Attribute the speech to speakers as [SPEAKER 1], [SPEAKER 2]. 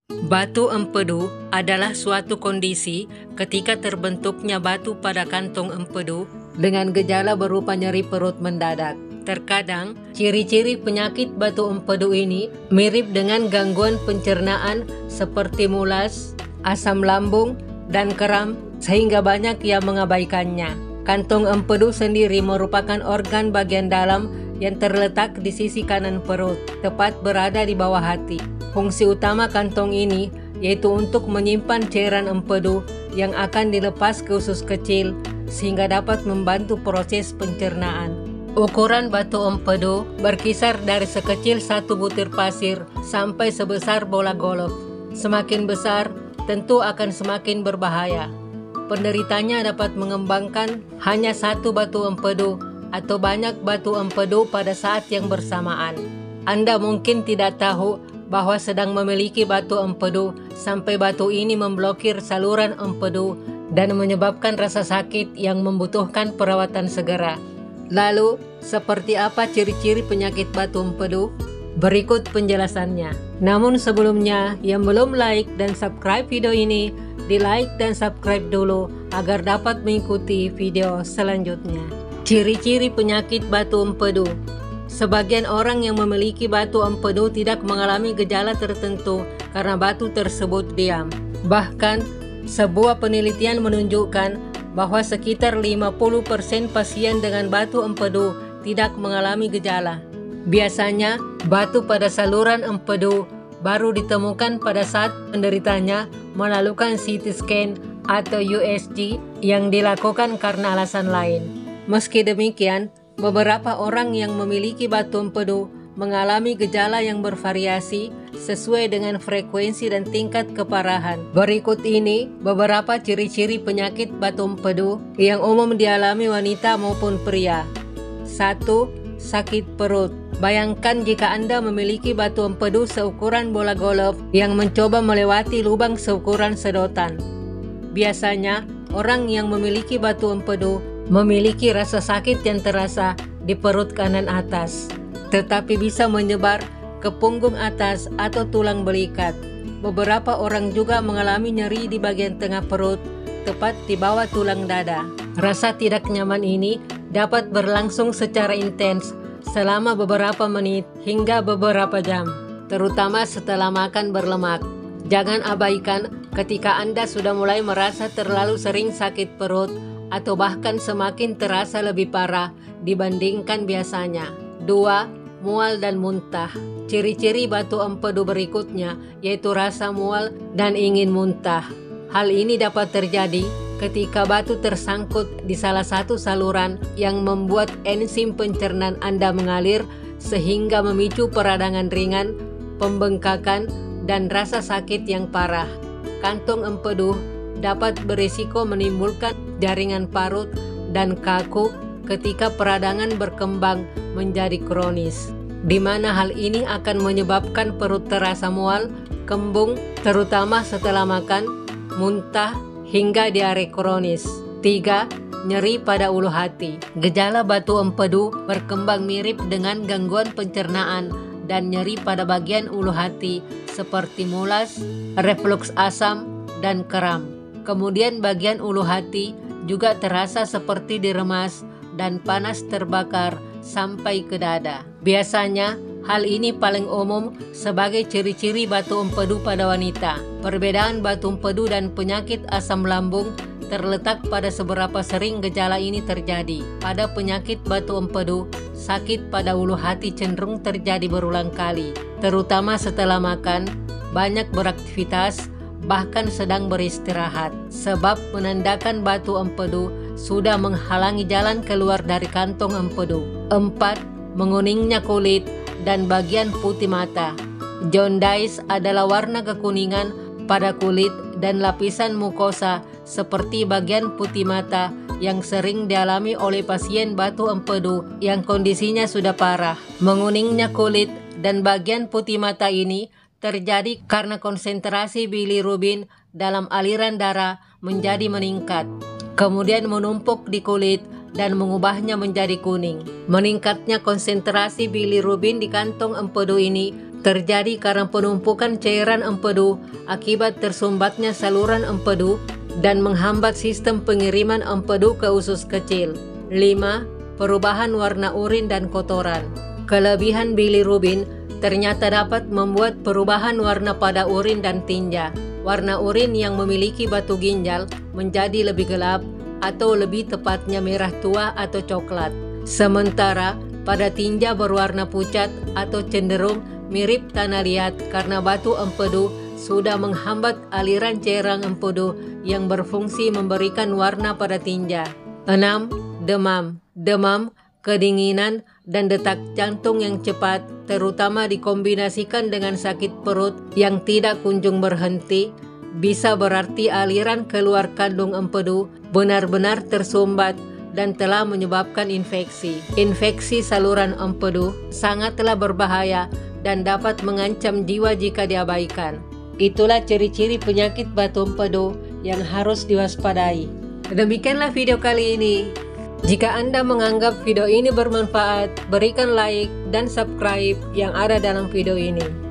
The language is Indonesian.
[SPEAKER 1] Batu empedu adalah suatu kondisi ketika terbentuknya batu pada kantong empedu dengan gejala berupa nyeri perut mendadak. Terkadang, ciri-ciri penyakit batu empedu ini mirip dengan gangguan pencernaan seperti mulas, asam lambung, dan kram, sehingga banyak yang mengabaikannya. Kantong empedu sendiri merupakan organ bagian dalam yang terletak di sisi kanan perut, tepat berada di bawah hati. Fungsi utama kantong ini yaitu untuk menyimpan cairan empedu yang akan dilepas ke usus kecil sehingga dapat membantu proses pencernaan. Ukuran batu empedu berkisar dari sekecil 1 butir pasir sampai sebesar bola golf. Semakin besar, tentu akan semakin berbahaya. Penderitanya dapat mengembangkan hanya 1 batu empedu atau banyak batu empedu pada saat yang bersamaan. Anda mungkin tidak tahu bahwa sedang memiliki batu empedu sampai batu ini memblokir saluran empedu dan menyebabkan rasa sakit yang membutuhkan perawatan segera. Lalu, seperti apa ciri-ciri penyakit batu empedu? Berikut penjelasannya. Namun sebelumnya, yang belum like dan subscribe video ini, di like dan subscribe dulu agar dapat mengikuti video selanjutnya. Ciri-ciri penyakit batu empedu. Sebagian orang yang memiliki batu empedu tidak mengalami gejala tertentu karena batu tersebut diam. Bahkan, sebuah penelitian menunjukkan bahwa sekitar 50% pasien dengan batu empedu tidak mengalami gejala. Biasanya, batu pada saluran empedu baru ditemukan pada saat penderitanya melakukan CT scan atau USG yang dilakukan karena alasan lain. Meski demikian, beberapa orang yang memiliki batu empedu mengalami gejala yang bervariasi sesuai dengan frekuensi dan tingkat keparahan. Berikut ini beberapa ciri-ciri penyakit batu empedu yang umum dialami wanita maupun pria. 1. Sakit perut. Bayangkan jika Anda memiliki batu empedu seukuran bola golf yang mencoba melewati lubang seukuran sedotan. Biasanya, orang yang memiliki batu empedu memiliki rasa sakit yang terasa di perut kanan atas, tetapi bisa menyebar ke punggung atas atau tulang belikat. Beberapa orang juga mengalami nyeri di bagian tengah perut, tepat di bawah tulang dada. Rasa tidak nyaman ini dapat berlangsung secara intens selama beberapa menit hingga beberapa jam, terutama setelah makan berlemak. Jangan abaikan ketika Anda sudah mulai merasa terlalu sering sakit perut atau bahkan semakin terasa lebih parah dibandingkan biasanya. 2. Mual dan muntah. Ciri-ciri batu empedu berikutnya yaitu rasa mual dan ingin muntah. Hal ini dapat terjadi ketika batu tersangkut di salah satu saluran yang membuat enzim pencernaan Anda mengalir sehingga memicu peradangan ringan, pembengkakan, dan rasa sakit yang parah. Kantong empedu dapat berisiko menimbulkan jaringan parut dan kaku ketika peradangan berkembang menjadi kronis, di mana hal ini akan menyebabkan perut terasa mual, kembung, terutama setelah makan, muntah, hingga diare kronis. 3. Nyeri pada ulu hati. Gejala batu empedu berkembang mirip dengan gangguan pencernaan dan nyeri pada bagian ulu hati seperti mulas, refluks asam, dan kram. Kemudian bagian ulu hati juga terasa seperti diremas dan panas terbakar sampai ke dada. Biasanya, hal ini paling umum sebagai ciri-ciri batu empedu pada wanita. Perbedaan batu empedu dan penyakit asam lambung terletak pada seberapa sering gejala ini terjadi. Pada penyakit batu empedu, sakit pada ulu hati cenderung terjadi berulang kali, terutama setelah makan, banyak beraktivitas, bahkan sedang beristirahat, sebab menandakan batu empedu sudah menghalangi jalan keluar dari kantong empedu. 4. Menguningnya kulit dan bagian putih mata. Jaundice adalah warna kekuningan pada kulit dan lapisan mukosa seperti bagian putih mata yang sering dialami oleh pasien batu empedu yang kondisinya sudah parah. Menguningnya kulit dan bagian putih mata ini terjadi karena konsentrasi bilirubin dalam aliran darah menjadi meningkat, kemudian menumpuk di kulit dan mengubahnya menjadi kuning. Meningkatnya konsentrasi bilirubin di kantong empedu ini terjadi karena penumpukan cairan empedu akibat tersumbatnya saluran empedu dan menghambat sistem pengiriman empedu ke usus kecil. 5. Perubahan warna urin dan kotoran. Kelebihan bilirubin ternyata dapat membuat perubahan warna pada urin dan tinja. Warna urin yang memiliki batu ginjal menjadi lebih gelap atau lebih tepatnya merah tua atau coklat. Sementara pada tinja berwarna pucat atau cenderung mirip tanah liat karena batu empedu sudah menghambat aliran cairan empedu yang berfungsi memberikan warna pada tinja. 6. Demam. Demam, kedinginan, dan detak jantung yang cepat, terutama dikombinasikan dengan sakit perut yang tidak kunjung berhenti, bisa berarti aliran keluar kandung empedu benar-benar tersumbat dan telah menyebabkan infeksi. Infeksi saluran empedu sangatlah berbahaya dan dapat mengancam jiwa jika diabaikan. Itulah ciri-ciri penyakit batu empedu yang harus diwaspadai. Demikianlah video kali ini. Jika Anda menganggap video ini bermanfaat, berikan like dan subscribe yang ada dalam video ini.